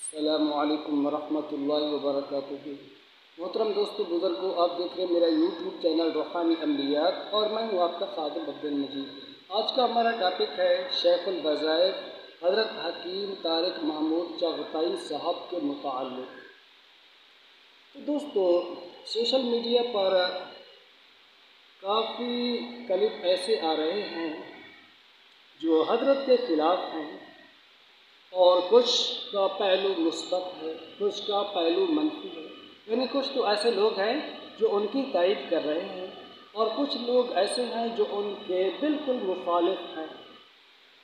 السلام علیکم ورحمۃ اللہ وبرکاتہ۔ محترم دوستو بزرگوں، آپ دیکھ رہے ہیں میرا یوٹیوب چینل روحانی عملیات اور میں ہوں آپ کا خادم عبد المجید۔ آج کا ہمارا ٹاپک ہے شیخ الوظائف حضرت حکیم طارق محمود چغتائی صاحب کے متعلق۔ تو دوستو، سوشل میڈیا پر کافی کلپ ایسے آ رہے ہیں جو حضرت کے خلاف ہیں، اور کچھ کا پہلو مثبت ہے، کچھ کا پہلو منفی ہے۔ یعنی کچھ تو ایسے لوگ ہیں جو ان کی تائید کر رہے ہیں، اور کچھ لوگ ایسے ہیں جو ان کے بالکل مخالف ہیں،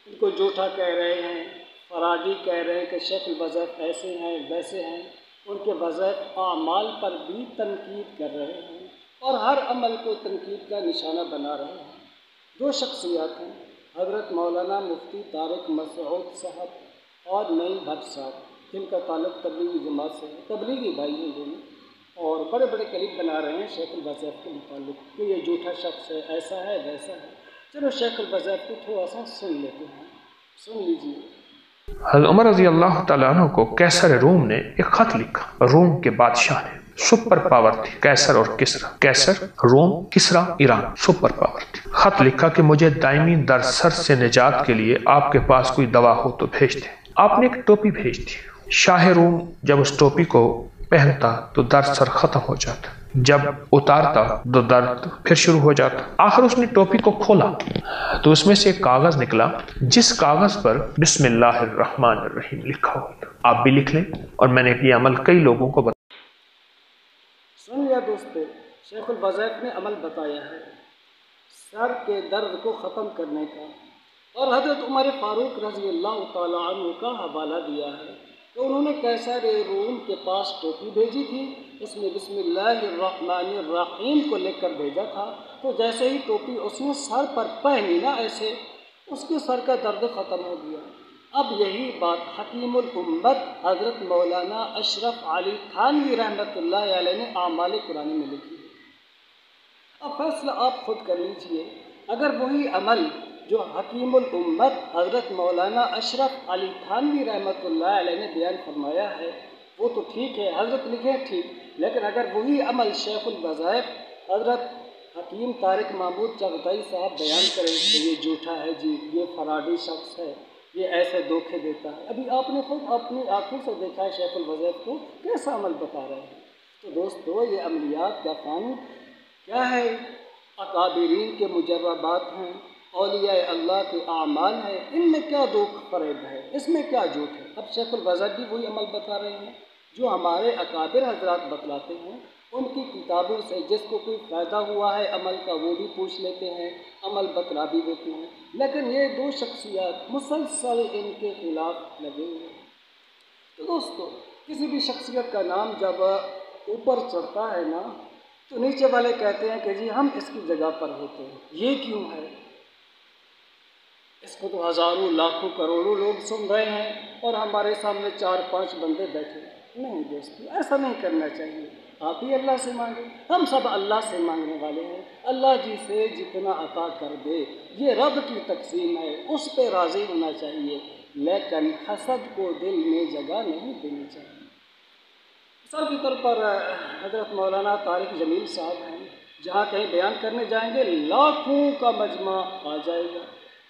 ان کو جھوٹا کہہ رہے ہیں، فرادی کہہ رہے ہیں کہ شیخ الوظائف ایسے ہیں ویسے ہیں، ان کے وظائف اعمال پر بھی تنقید کر رہے ہیں، اور ہر عمل کو تنقید کا نشانہ بنا رہے ہیں۔ دو شخصیات ہیں، حضرت مولانا مفتی طارق مسعود صاحب اور نعیم بھٹ صاحب، جن کا تعلق تبلیغی جماعت سے ہے، تبلیغی بھائی ہیں دونوں، اور بڑے بڑے کلپ بنا رہے ہیں شیخ الوظائف کے متعلق کہ یہ جھوٹا شخص ہے، ایسا ہے ویسا ہے۔ چلو شیخ الوظائف کو تھوڑا سا سن لیتے ہیں، سن لیجیے۔ حضرت عمر رضی اللہ تعالیٰ عنہ کو قیصر روم نے ایک خط لکھا۔ روم کے بادشاہ نے، سپر پاور تھی قیصر اور کسرا، قیصر روم، کسرا ایران، سپر پاور تھی۔ خط لکھا کہ مجھے دائمی درسر سے نجات کے لیے آپ کے پاس کوئی دوا ہو تو بھیج دیں۔ آپ نے ایک ٹوپی بھیج دی۔ شاہ روم جب اس ٹوپی کو پہنتا تو درد سر ختم ہو جاتا، جب اتارتا تو درد پھر شروع ہو جاتا۔ آخر اس نے ٹوپی کو کھولا تو اس میں سے ایک کاغذ نکلا، جس کاغذ پر بسم اللہ الرحمن الرحیم لکھا ہوا۔ آپ بھی لکھ لیں، اور میں نے یہ عمل کئی لوگوں کو سن لیا دوستو، شیخ الوظائف نے عمل بتایا ہے سر کے درد کو ختم کرنے کا، اور حضرت عمر فاروق رضی اللہ تعالیٰ عنہ کا حوالہ دیا ہے کہ انہوں نے قیصر روم کے پاس ٹوپی بھیجی تھی، اس میں بسم اللہ الرحمن الرحیم کو لکھ کر بھیجا تھا، تو جیسے ہی ٹوپی اس نے سر پر پہنی نا، ایسے اس کے سر کا درد ختم ہو گیا۔ اب یہی بات حکیم الامت حضرت مولانا اشرف علی تھانوی رحمۃ اللہ علیہ نے اعمال قرآنی میں لکھی ہے۔ اب فیصلہ آپ خود کر لیجئے، اگر وہی عمل جو حکیم الامت حضرت مولانا اشرف علی تھانوی رحمۃ اللہ علیہ نے بیان فرمایا ہے وہ تو ٹھیک ہے، حضرت لکھیں ٹھیک، لیکن اگر وہی عمل شیخ الوظائف حضرت حکیم طارق محمود چغتائی صاحب بیان کریں تو یہ جھوٹا ہے جی، یہ فراڈی شخص ہے، یہ ایسے دھوکے دیتا ہے۔ ابھی آپ نے خود اپنی آنکھوں سے دیکھا ہے شیخ الوظائف کو کیسا عمل بتا رہے ہیں۔ تو دوستو، یہ عملیات کا فن کیا ہے؟ اکابرین کے مجربات ہیں، اولیاء اللہ کے اعمال ہیں، ان میں کیا دھوکہ فریب ہے، اس میں کیا جھوٹ ہے؟ اب شیخ الوظائف بھی وہی عمل بتا رہے ہیں جو ہمارے اکابر حضرات بتلاتے ہیں، ان کی کتابوں سے جس کو کوئی فائدہ ہوا ہے عمل کا وہ بھی پوچھ لیتے ہیں، عمل بتلا بھی دیتے ہیں، لیکن یہ دو شخصیات مسلسل ان کے خلاف لگے ہوئے ہیں۔ تو دوستو، کسی بھی شخصیت کا نام جب اوپر چڑھتا ہے نا تو نیچے والے کہتے ہیں کہ جی ہم اس کی جگہ پر ہوتے ہیں، یہ کیوں ہے؟ اس کو تو ہزاروں لاکھوں کروڑوں لوگ سن رہے ہیں اور ہمارے سامنے 4-5 بندے بیٹھے ہیں۔ نہیں دوستو، ایسا نہیں کرنا چاہیے۔ آپ ہی اللہ سے مانگیں، ہم سب اللہ سے مانگنے والے ہیں۔ اللہ جی سے جتنا عطا کر دے یہ رب کی تقسیم ہے، اس پہ راضی ہونا چاہیے، لیکن حسد کو دل میں جگہ نہیں دینی چاہیے۔ مثال کے طور پر حضرت مولانا طارق جمیل صاحب ہیں، جہاں کہیں بیان کرنے جائیں گے لاکھوں کا مجمع آ جائے گا،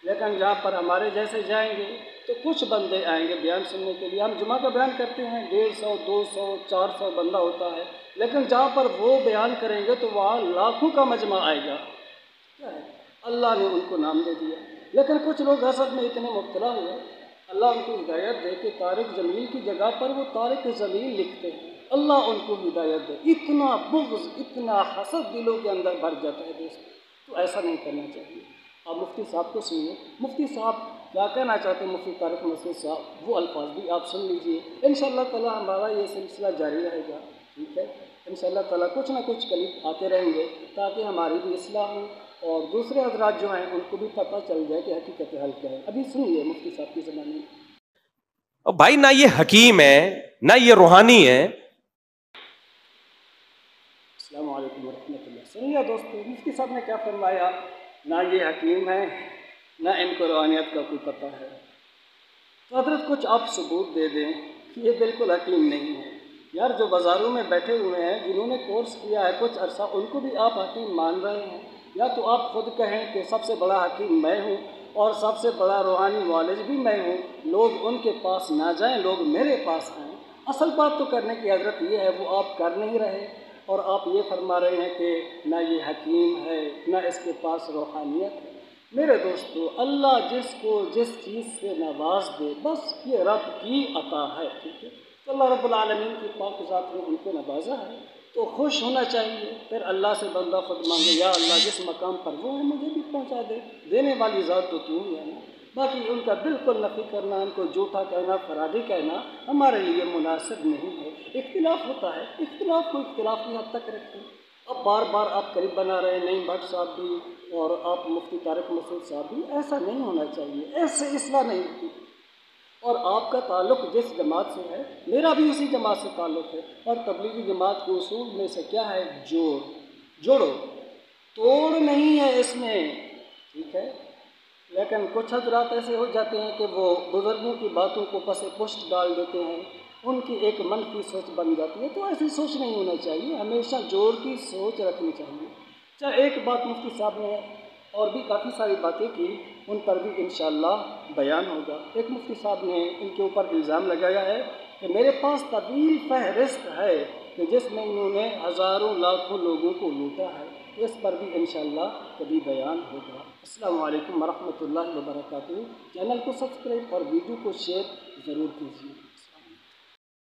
لیکن جہاں پر ہمارے جیسے جائیں گے تو کچھ بندے آئیں گے بیان سننے کے لیے۔ ہم جمعہ کا بیان کرتے ہیں 150، 200، 400 بندہ ہوتا ہے، لیکن جہاں پر وہ بیان کریں گے تو وہاں لاکھوں کا مجمع آئے گا۔ کیا ہے؟ اللہ نے ان کو نام دے دیا، لیکن کچھ لوگ حسد میں اتنے مبتلا ہوئے، اللہ ان کو ہدایت دے کہ طارق جمیل کی جگہ پر وہ طارق جمیل لکھتے ہیں، اللہ ان کو ہدایت دے۔ اتنا بغض، اتنا حسد دلوں کے اندر بھر جاتا ہے دوست، تو ایسا نہیں کرنا چاہیے۔ آپ مفتی صاحب کو سنیے، مفتی صاحب کیا کہنا چاہتے ہیں، مفتی طارق مسعود صاحب، وہ الفاظ بھی آپ سن لیجئے۔ انشاءاللہ تعالیٰ ہمارا یہ سلسلہ جاری رہے گا، ٹھیک ہے؟ انشاءاللہ تعالیٰ کچھ نہ کچھ کلپ آتے رہیں گے تاکہ ہماری بھی اصلاح ہو اور دوسرے حضرات جو ہیں ان کو بھی پتہ چل جائے کہ حقیقت حل کیا ہے۔ ابھی سنیے مفتی صاحب کی زبانی میں۔ اور بھائی نہ یہ حکیم ہے نہ یہ روحانی ہے۔ السلام علیکم ورحمۃ اللہ۔ سنیے دوستو، مفتی صاحب نے کیا فرمایا، نہ یہ حکیم ہے نہ ان کو روحانیت کا کوئی پتہ ہے۔ تو حضرت کچھ آپ ثبوت دے دیں یہ بالکل حکیم نہیں ہے یار۔ جو بازاروں میں بیٹھے ہوئے ہیں، جنہوں نے کورس کیا ہے کچھ عرصہ، ان کو بھی آپ حکیم مان رہے ہیں؟ یا تو آپ خود کہیں کہ سب سے بڑا حکیم میں ہوں اور سب سے بڑا روحانی معالج بھی میں ہوں، لوگ ان کے پاس نہ جائیں، لوگ میرے پاس آئیں۔ اصل بات تو کرنے کی حضرت یہ ہے، وہ آپ کر نہیں رہے، اور آپ یہ فرما رہے ہیں کہ نہ یہ حکیم ہے، نہ اس کے پاس روحانیت ہے۔ میرے دوستو، اللہ جس کو جس چیز سے نواز دے، بس یہ رب کی عطا ہے، ٹھیک ہے؟ تو اللہ رب العالمین کی پاک ذات نے ان کو نوازا ہے تو خوش ہونا چاہیے۔ پھر اللہ سے بندہ خود مانگے، یا اللہ جس مقام پر وہ ہے مجھے بھی پہنچا دے، دینے والی ذات تو تو ہی ہے نا۔ باقی ان کا بالکل نفی کرنا، ان کو جھوٹا کہنا، فرادی کہنا ہمارے لیے مناسب نہیں ہے۔ اختلاف ہوتا ہے، اختلاف کو اختلاف کی حد تک رکھیں۔ اب بار بار آپ قریب بنا رہے ہیں، نعیم بٹ صاحب بھی اور آپ مفتی طارق مسعود صاحب بھی، ایسا نہیں ہونا چاہیے، ایسے اصلاح نہیں ہوتی۔ اور آپ کا تعلق جس جماعت سے ہے، میرا بھی اسی جماعت سے تعلق ہے، اور تبلیغی جماعت کے اصول میں سے کیا ہے؟ جوڑو، توڑ نہیں ہے اس میں، ٹھیک ہے؟ لیکن کچھ حضرات ایسے ہو جاتے ہیں کہ وہ بزرگوں کی باتوں کو پس پشت ڈال دیتے ہیں، ان کی ایک منفی سوچ بن جاتی ہے، تو ایسی سوچ نہیں ہونا چاہیے، ہمیشہ جوڑ کی سوچ رکھنی چاہیے۔ چاہے ایک بات مفتی صاحب نے اور بھی کافی ساری باتیں کی، ان پر بھی انشاءاللہ بیان ہوگا۔ ایک مفتی صاحب نے ان کے اوپر الزام لگایا ہے کہ میرے پاس طویل فہرست ہے کہ جس میں انہوں نے ہزاروں لاکھوں لوگوں کو لوٹا ہے، تو اس پر بھی انشاءاللہ کبھی بیان ہوگا۔ السلام علیکم ورحمۃ اللہ وبرکاتہ۔ چینل کو سبسکرائب اور ویڈیو کو شیئر ضرور کیجیے۔